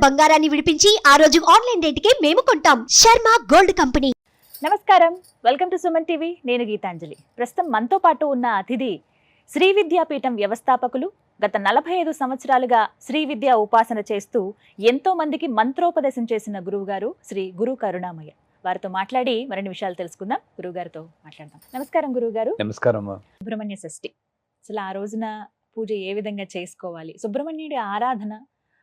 బంగారాన్ని విడిపించి ఆ రోజు ఆన్లైన్ రేటుకే మేము కొంటాం. Sharma gold company. నమస్కారం, వెల్కమ్ టు సుమన్ టీవీ. నేను గీతాంజలి. ప్రస్తుతం మనతో పాటు ఉన్న అతిథి శ్రీ విద్యాపీఠం వ్యవస్థాపకులు. గత 45 సంవత్సరాలుగా శ్రీ విద్యా ఉపాసన చేస్తూ ఎంతో మందికి మంత్రోపదేశం చేసిన గురువుగారు శ్రీ గురు కరుణామయ్య. వారితో మాట్లాడి మరిన్ని విషయాలు తెలుసుకుందాం. గురువుగారితో మాట్లాడదాం. నమస్కారం గురువుగారు. నమస్కారం. సుబ్రహ్మణ్య షష్ఠి అసలు ఆ రోజున పూజ ఏ విధంగా చేసుకోవాలి? సుబ్రహ్మణ్యుడి ఆరాధన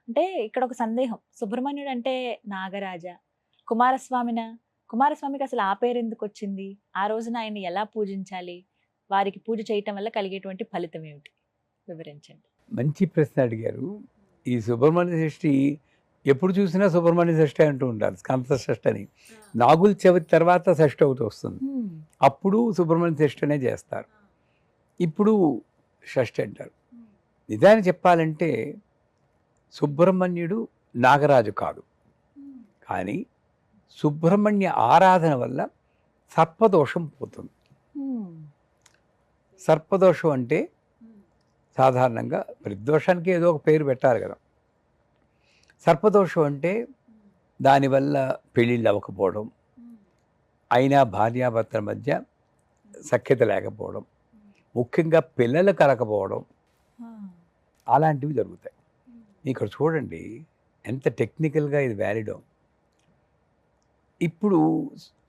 అంటే ఇక్కడ ఒక సందేహం, సుబ్రహ్మణ్యుడు అంటే నాగరాజ, కుమారస్వామికి అసలు ఆ పేరు ఎందుకు వచ్చింది? ఆ రోజున ఆయన్ని ఎలా పూజించాలి? వారికి పూజ చేయటం వల్ల కలిగేటువంటి ఫలితం ఏమిటి? వివరించండి. మంచి ప్రశ్న అడిగారు. ఈ సుబ్రహ్మణ్య షష్ఠి ఎప్పుడు చూసినా సుబ్రహ్మణ్య షష్ఠి అంటూ ఉంటారు, స్కంద షష్ఠి అని. నాగుల చవితి తర్వాత షష్ఠి ఒకటి వస్తుంది, అప్పుడు సుబ్రహ్మణ్య షష్ఠి అనే చేస్తారు. ఇప్పుడు షష్ఠి అంటారు. నిజాన్ని చెప్పాలంటే సుబ్రహ్మణ్యుడు నాగరాజు కాదు, కానీ సుబ్రహ్మణ్య ఆరాధన వల్ల సర్పదోషం పోతుంది. సర్పదోషం అంటే సాధారణంగా ప్రతిదోషానికి ఏదో ఒక పేరు పెట్టాలి కదా. సర్పదోషం అంటే దానివల్ల పెళ్ళిళ్ళు అవ్వకపోవడం, అయినా భార్యాభర్తల మధ్య సఖ్యత లేకపోవడం, ముఖ్యంగా పిల్లలు కలకపోవడం, అలాంటివి జరుగుతాయి. ఇక్కడ చూడండి ఎంత టెక్నికల్గా ఇది వ్యాలిడో. ఇప్పుడు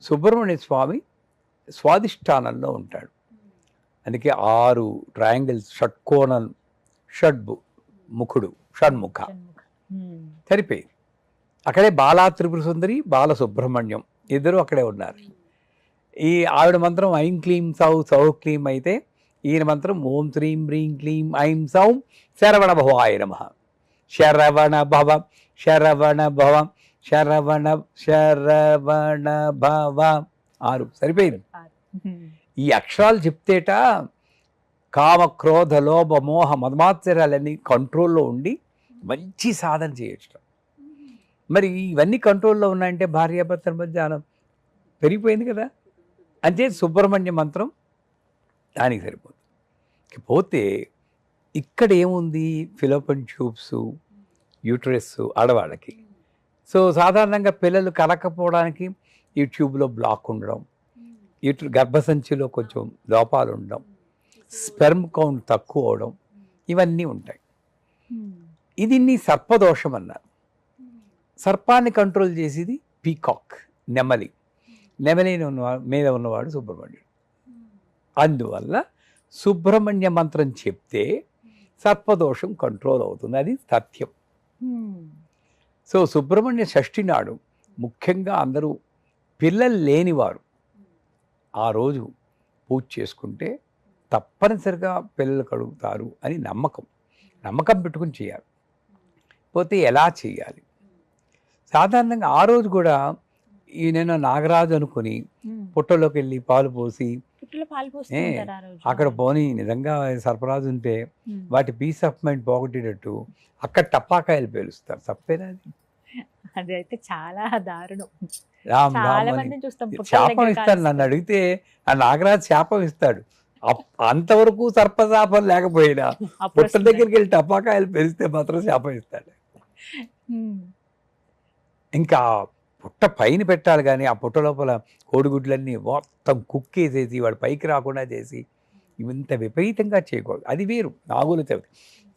సుబ్రహ్మణ్య స్వామి స్వాదిష్టానంలో ఉంటాడు, అందుకే 6 ట్రయాంగిల్స్, షట్కోణం, ముఖుడు, షణ్ముఖ సరిపోయింది. అక్కడే బాలా త్రిపుర సుందరి, బాల సుబ్రహ్మణ్యం ఇద్దరు అక్కడే ఉన్నారు. ఈ ఆవిడ మంత్రం ఐం క్లీం సౌ సౌ క్లీం అయితే, ఈయన మంత్రం ఓం శ్రీం హ్రీం క్లీం ఐం సౌం శరవణ భవాయ నమః. శరవణ భవ శరవణ భవ శరవణ శరవణ భవ 6 సరిపోయింది. ఈ అక్షరాలు చెప్తేట కామ క్రోధ లోభ మోహ మదమాత్సర్యాలన్నీ కంట్రోల్లో ఉండి మంచి సాధన చేయొచ్చు. మరి ఇవన్నీ కంట్రోల్లో ఉన్నాయంటే భార్యాభర్తల మధ్య పెరిగిపోయింది కదా. అంటే సుబ్రహ్మణ్య మంత్రం దానికి సరిపోతుంది. పోతే ఇక్కడ ఏముంది, ఫిలోపియన్ ట్యూబ్స్, యూట్రస్ ఆడవాళ్ళకి. సో సాధారణంగా పిల్లలు కలకపోవడానికి ఈ ట్యూబ్లో బ్లాక్ ఉండడం, గర్భసంచిలో కొంచెం లోపాలు ఉండడం, స్పెర్మ్ కౌంట్ తక్కువ అవడం, ఇవన్నీ ఉంటాయి. ఇది సర్పదోషం అన్నారు. సర్పాన్ని కంట్రోల్ చేసేది పీకాక్, నెమలి మీద ఉన్నవాడు సుబ్రహ్మణ్యుడు. అందువల్ల సుబ్రహ్మణ్య మంత్రం చెప్తే సర్పదోషం కంట్రోల్ అవుతుంది, అది సత్యం. సో సుబ్రహ్మణ్య షష్ఠి నాడు ముఖ్యంగా అందరూ పిల్లలు లేనివారు ఆ రోజు పూజ చేసుకుంటే తప్పనిసరిగా పిల్లలు కలుగుతారు అని నమ్మకం పెట్టుకుని చేయాలి. పోతే ఎలా చేయాలి? సాధారణంగా ఆ రోజు కూడా ఈయన నాగరాజు అనుకుని పుట్టలోకి వెళ్ళి పాలు పోసి అక్కడ పోని నిజంగా సర్పరాజు ఉంటే వాటి పీస్ ఆఫ్ మైండ్ పోగొట్టేటట్టు అక్కడ టపాకాయలు పేలుస్తారు. తప్పేనా? అది అయితే చాలా దారుణం. శాపం ఇస్తాడు. నన్ను అడిగితే ఆ నాగరాజు శాపం ఇస్తాడు. అంతవరకు సర్పశాపం లేకపోయినా పుట్ట దగ్గరికి వెళ్ళి టపాకాయలు పెరిస్తే మాత్రం శాపం ఇస్తాడు. ఇంకా పుట్ట పైన పెట్టాలి, కానీ ఆ పుట్ట లోపల కోడిగుడ్లన్నీ మొత్తం కుక్కేసేసి వాడు పైకి రాకుండా చేసి ఇంత విపరీతంగా చేయకూడదు. అది వేరు, నాగుల చవితి.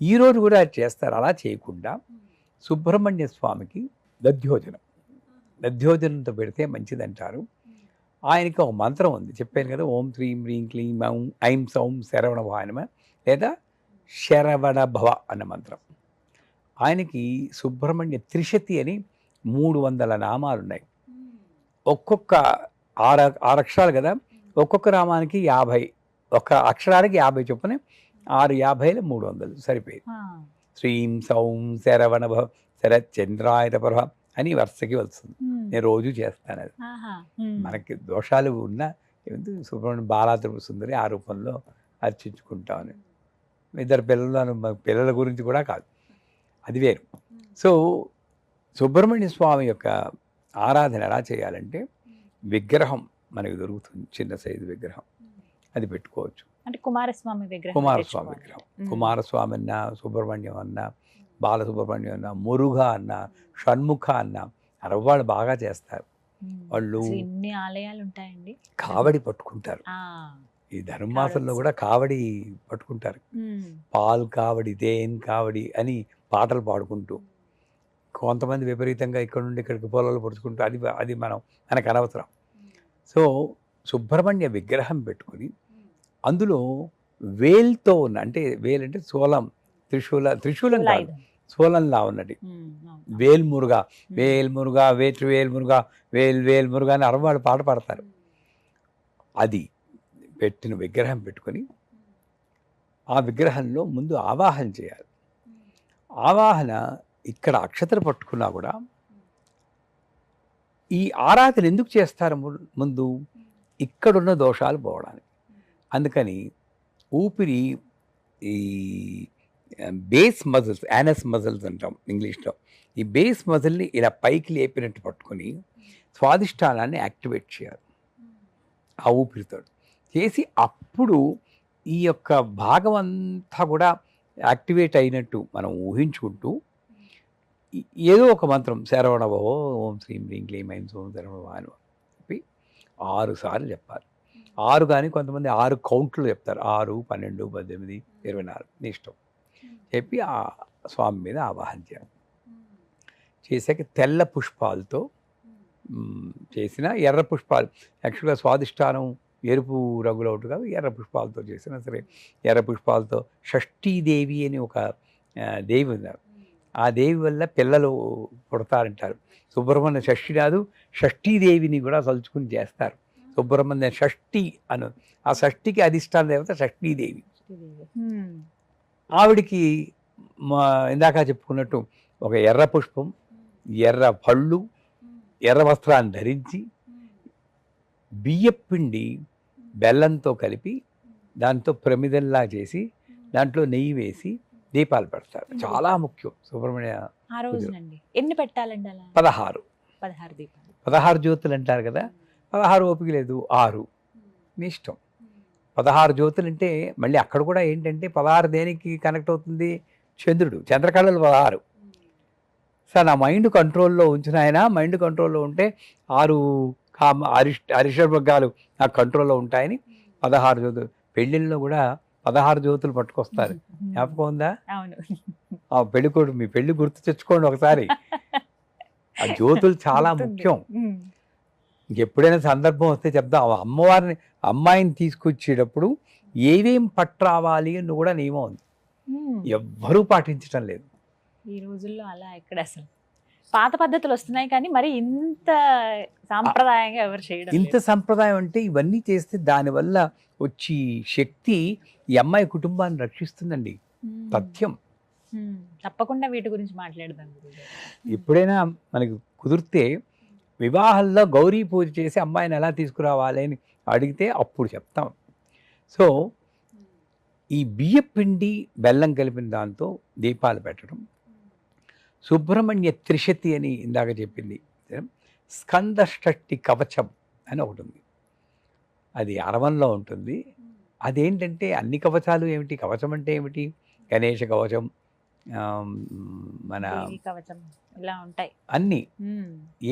ఈరోజు కూడా అది చేస్తారు. అలా చేయకుండా సుబ్రహ్మణ్య స్వామికి దధ్యోజనంతో పెడితే మంచిదంటారు. ఆయనకి ఒక మంత్రం ఉంది, చెప్పాను కదా, ఓం శ్రీం హ్రీం క్లీం ఐం సౌం శరవణ భవాయ నమః, లేదా శరవణ భవ అన్న మంత్రం. ఆయనకి సుబ్రహ్మణ్య త్రిశతి అని 300 నామాలు ఉన్నాయి. ఒక్కొక్క 6 అక్షరాలు కదా, ఒక్కొక్క నామానికి 50, ఒక అక్షరానికి 50 చొప్పున 6 50 300 సరిపోయింది. శ్రీం సౌం శరవణ భవ శరచంద్రాయ ప్రభ అని వరుసకి వస్తుంది. నేను రోజు చేస్తాను అది. మనకి దోషాలు ఉన్నా సుబ్రహ్మణ్యం బాలా త్రిపుర సుందరి ఆ రూపంలో అర్చించుకుంటామని. 2 పిల్లల గురించి కూడా కాదు, అది వేరు. సో సుబ్రహ్మణ్య స్వామి యొక్క ఆరాధన ఎలా చేయాలంటే, విగ్రహం మనకు దొరుకుతుంది, చిన్న సైజు విగ్రహం, అది పెట్టుకోవచ్చు. అంటే కుమారస్వామి విగ్రహం. కుమారస్వామి అన్నా సుబ్రహ్మణ్యం అన్నా బాలసుబ్రహ్మణ్యం అన్న, మురుగ అన్న, షణ్ముఖ అన్న అరవ్వాళ్ళు బాగా చేస్తారు. వాళ్ళు అసలు ఎన్ని ఆలయాలు ఉంటాయండి. కావడి పట్టుకుంటారు. ఆ, ఈ ధనుర్మాసంలో కూడా కావడి పట్టుకుంటారు. పాల్ కావడి, దేన్ కావడి అని పాటలు పాడుకుంటూ, కొంతమంది విపరీతంగా ఇక్కడ నుండి ఇక్కడికి పొలాలు పరుచుకుంటూ, అది మనకు అనవసరం. సో సుబ్రహ్మణ్య విగ్రహం పెట్టుకుని అందులో వేల్తో ఉన్న, అంటే వేల్ అంటే శూలం, త్రిశూలం కాదు, శూలంలా ఉన్నది వేల్మురుగా, వేల్మురుగా, వేల్మురుగా, వేల్మురుగా అని అరవాళ్ళు పాట పాడతారు. అది పెట్టిన విగ్రహం పెట్టుకొని ఆ విగ్రహంలో ముందు ఆవాహన చేయాలి. ఆవాహన ఇక్కడ అక్షతలు పట్టుకున్నా కూడా ఈ ఆరాధన ఎందుకు చేస్తారు ముందు? ఇక్కడున్న దోషాలు పోవడానికి. అందుకని ఊపిరి, ఈ బేస్ మజిల్స్, యానస్ మజిల్స్ అంటాం ఇంగ్లీష్లో, ఈ బేస్ మజిల్ని ఇలా పైకి లేపినట్టు పట్టుకొని స్వాదిష్టానాన్ని యాక్టివేట్ చేయాలి ఆ ఊపిరితో చేసి. అప్పుడు ఈ యొక్క భాగం అంతా కూడా యాక్టివేట్ అయినట్టు మనం ఊహించుకుంటూ ఏదో ఒక మంత్రం, శరవణభవో ఓం శ్రీం హ్రీం క్లీం ఐం సోం శరవణభవ అని చెప్పి 6 సార్లు చెప్పాలి. 6 కానీ కొంతమంది 6 కౌంట్లు చెప్తారు. 6, 12, 18, 24 నీ ఇష్టం చెప్పి ఆ స్వామి మీద ఆవాహన చేయాలి. చేశాక తెల్ల పుష్పాలతో చేసిన, ఎర్ర పుష్పాలు యాక్చువల్గా స్వాదిష్టానం ఎరుపు రంగులో ఉంటుంది కాదు, ఎర్ర పుష్పాలతో చేసినా సరే, ఎర్ర పుష్పాలతో షష్ఠీదేవి అని ఒక దేవి ఉన్నారు. ఆ దేవి వల్ల పిల్లలు పుడతారంటారు. సుబ్రహ్మణ్య షష్ఠి కాదు, షష్ఠీదేవిని కూడా తలుచుకుని చేస్తారు. సుబ్రహ్మణ్య షష్ఠి అను, ఆ షష్ఠికి అధిష్టాన దేవత షష్ఠీదేవి. ఆవిడికి ఇందాక చెప్పుకున్నట్టు ఒక ఎర్ర పుష్పం, ఎర్ర పళ్ళు, ఎర్ర వస్త్రాన్ని ధరించి బియ్యపిండి బెల్లంతో కలిపి దాంతో ప్రమిదల్లా చేసి దాంట్లో నెయ్యి వేసి దీపాలు పెడతారు. చాలా ముఖ్యం సుబ్రహ్మణ్య. ఆ రోజునండి ఎన్ని పెట్టాలండి అలా? 16 దీపాలు, 16 జ్యోతులు అంటారు కదా. 16 ఓపిక లేదు, 6 మీ ఇష్టం. 16 జ్యోతులు అంటే మళ్ళీ అక్కడ కూడా ఏంటంటే 16 దేనికి కనెక్ట్ అవుతుంది? చంద్రుడు, చంద్రకళలు 16. సార్ నా మైండ్ కంట్రోల్లో ఉంచిన ఆయన, మైండ్ కంట్రోల్లో ఉంటే 6 అరిషడ్వర్గాలు నాకు కంట్రోల్లో ఉంటాయని 16 జ్యోతులు. పెళ్ళిళ్ళలో కూడా 16 జ్యోతులు పట్టుకొస్తారు. జ్ఞాపకం ఉందా? ఆ పెళ్ళికొడు, మీ పెళ్లి గుర్తు తెచ్చుకోండి ఒకసారి. ఆ జ్యోతులు చాలా ముఖ్యం. ఇంకెప్పుడైనా సందర్భం వస్తే చెప్దాం. అమ్మవారిని, అమ్మాయిని తీసుకొచ్చేటప్పుడు ఏవేం పట్రావాలి అని కూడా నియమం ఉంది. ఎవ్వరూ పాటించడం లేదు ఈ రోజుల్లో. అలా ఎక్కడ అసలు పాత పద్ధతులు వస్తున్నాయి కానీ మరి ఇంత సాంప్రదాయంగా ఎవరు చేయడం. ఇంత సంప్రదాయం అంటే ఇవన్నీ చేస్తే దానివల్ల వచ్చి శక్తి ఈ అమ్మాయి కుటుంబాన్ని రక్షిస్తుందండి. తథ్యం. తప్పకుండా వీటి గురించి మాట్లాడదాం. ఎప్పుడైనా మనకి కుదిరితే వివాహాల్లో గౌరీ పూజ చేసి అమ్మాయిని ఎలా తీసుకురావాలి అని అడిగితే అప్పుడు చెప్తాం. సో ఈ బియ్యపిండి బెల్లం కలిపిన దాంతో దీపాలు పెట్టడం. సుబ్రహ్మణ్య త్రిశతి అని ఇందాక చెప్పింది. స్కంద షష్ఠి కవచం అని ఒకటి ఉంది, అది అరవంలో ఉంటుంది. అదేంటంటే అన్ని కవచాలు ఏమిటి, కవచం అంటే ఏమిటి? గణేష కవచం, మన కవచం, ఇలా ఉంటాయి అన్ని.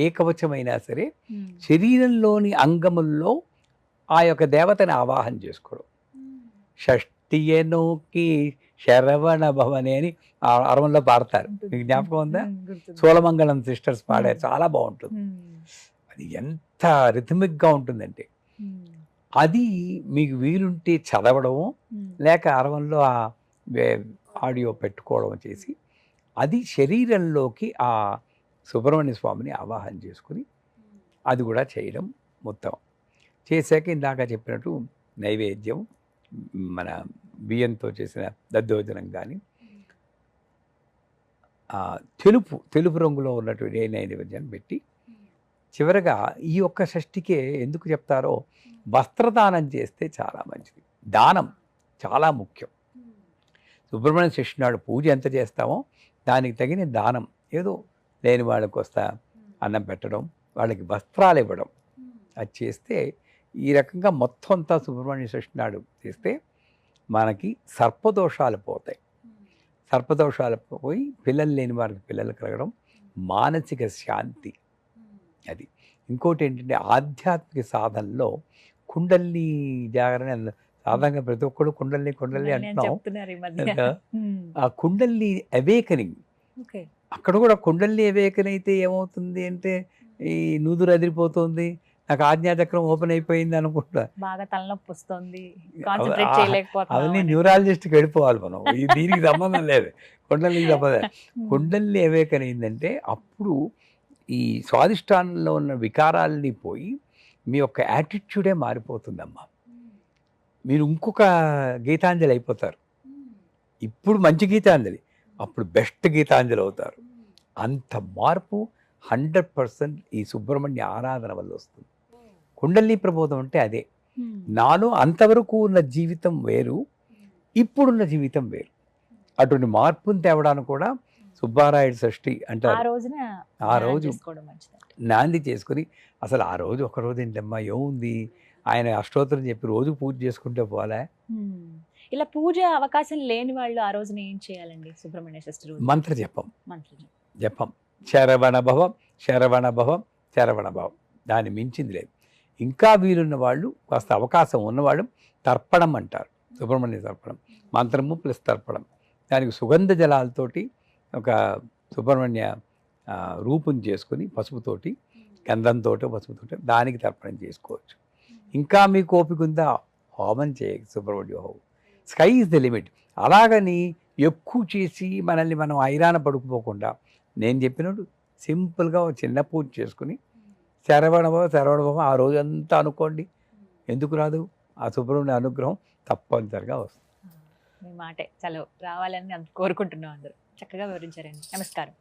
ఏ కవచమైనా సరే శరీరంలోని అంగముల్లో ఆ యొక్క దేవతని ఆవాహన చేసుకోవడం. షష్ఠియనోకి శరవణ భవనే అని అరవంలో పాడతారు. మీకు జ్ఞాపకం ఉందా? సోలమంగళం సిస్టర్స్ పాడారు, చాలా బాగుంటుంది. అది ఎంత రిథమిక్గా ఉంటుందంటే అది మీకు వీలుంటే చదవడము, లేక అరవంలో ఆ ఆడియో పెట్టుకోవడం చేసి అది శరీరంలోకి ఆ సుబ్రహ్మణ్య స్వామిని ఆవాహన చేసుకుని అది కూడా చేయడం మొత్తం చేశాక ఇందాక చెప్పినట్టు నైవేద్యం, మన బియ్యంతో చేసిన దద్దోజనం కానీ, తెలుపు రంగులో ఉన్నటువంటి నైవేద్యాన్ని పెట్టి చివరగా ఈ ఒక్క షష్ఠికే ఎందుకు చెప్తారో వస్త్రదానం చేస్తే చాలా మంచిది. దానం చాలా ముఖ్యం. సుబ్రహ్మణ్య షష్ఠి నాడు పూజ ఎంత చేస్తామో దానికి తగిన దానం, ఏదో లేని వాళ్ళకి వస్తా అన్నం పెట్టడం, వాళ్ళకి వస్త్రాలు ఇవ్వడం, అది చేస్తే ఈ రకంగా మొత్తం అంతా సుబ్రహ్మణ్య షష్ఠి నాడు చేస్తే మనకి సర్పదోషాలు పోతాయి. సర్పదోషాలు పోయి పిల్లలు లేని వారికి పిల్లలు కలగడం, మానసిక శాంతి. అది ఇంకోటి ఏంటంటే ఆధ్యాత్మిక సాధనలో కుండల్ని జాగరణ సాధారణంగా ప్రతి ఒక్కరు కుండల్ని కుండల్ని అంటున్నాం. చెప్తున్నారు ఈ మధ్య. ఇంకా ఆ కుండల్ని అవేకనింగ్, ఓకే. అక్కడ కూడా కుండల్ని అవేకన్ అయితే ఏమవుతుంది అంటే ఈ నూదురు అదిరిపోతుంది, నాకు ఆజ్ఞాచక్రం ఓపెన్ అయిపోయింది అనుకుంటా. బాగా తలనొప్పి వస్తుంది, కాన్సన్ట్రేట్ చేయలేకపోతున్నాం అవన్నీ అని. న్యూరాలజిస్ట్కి వెళ్ళిపోవాలి మనం. దీనికి సంబంధం లేదు, కుండలికి సంబంధం. కుండలిని అవేకన్ అయిందంటే అప్పుడు ఈ స్వాదిష్టానంలో ఉన్న వికారాలని పోయి మీ యొక్క యాటిట్యూడే మారిపోతుందమ్మా. మీరు ఇంకొక గీతాంజలి అయిపోతారు. ఇప్పుడు మంచి గీతాంజలి, అప్పుడు బెస్ట్ గీతాంజలి అవుతారు. అంత మార్పు 100% ఈ సుబ్రహ్మణ్య ఆరాధన వల్ల వస్తుంది. కుండలిని ప్రబోధం అంటే అదే. నాలో అంతవరకు ఉన్న జీవితం వేరు, ఇప్పుడున్న జీవితం వేరు. అటువంటి మార్పుని తేవడానికి కూడా సుబ్బారాయుడు షష్ఠి ఆ అంటారు. రోజున ఆ రోజు చేసుకోవడం మంచిది. నాంది చేసుకుని అసలు ఆ రోజు ఒక రోజు ఏంటమ్మా ఏముంది, ఆయన అష్టోత్తరం చెప్పి రోజు పూజ చేసుకుంటే పోలే. ఇలా పూజ అవకాశం లేని వాళ్ళు ఆ రోజున ఏం చేయాలండి? సుబ్రహ్మణ్య షష్ఠి రోజు మంత్ర జపం మంత్రం. జపం శరవణ భవం శరవణ భవం శరవణ భవం, దాన్ని మించింది లేదు. ఇంకా వీలున్న వాళ్ళు, కాస్త అవకాశం ఉన్నవాళ్ళు తర్పణం అంటారు, సుబ్రహ్మణ్య తర్పణం. మంత్రము ప్లస్ తర్పణం, దానికి సుగంధ జలాలతోటి ఒక సుబ్రహ్మణ్య రూపం చేసుకుని పసుపుతోటి, గంధంతో పసుపుతోటి దానికి తర్పణం చేసుకోవచ్చు. ఇంకా మీకు ఓపిక ఉందా, హోమం చేయక సుబ్రహ్మణ్య హోమం. Sky is the limit. అలాగని ఎక్కువ చేసి మనల్ని మనం ఐరాన పడుకుపోకుండా నేను చెప్పినట్టు సింపుల్గా ఒక చిన్న పూజ చేసుకుని శరవణభవ ఆ రోజంతా అనుకోండి. ఎందుకు రాదు? ఆ సుబ్రహ్మణ్య అనుగ్రహం తప్పనిసరిగా వస్తుంది. మీ మాటే చలో రావాలని కోరుకుంటున్నాం అందరూ. చక్కగా వివరించారండి. నమస్కారం.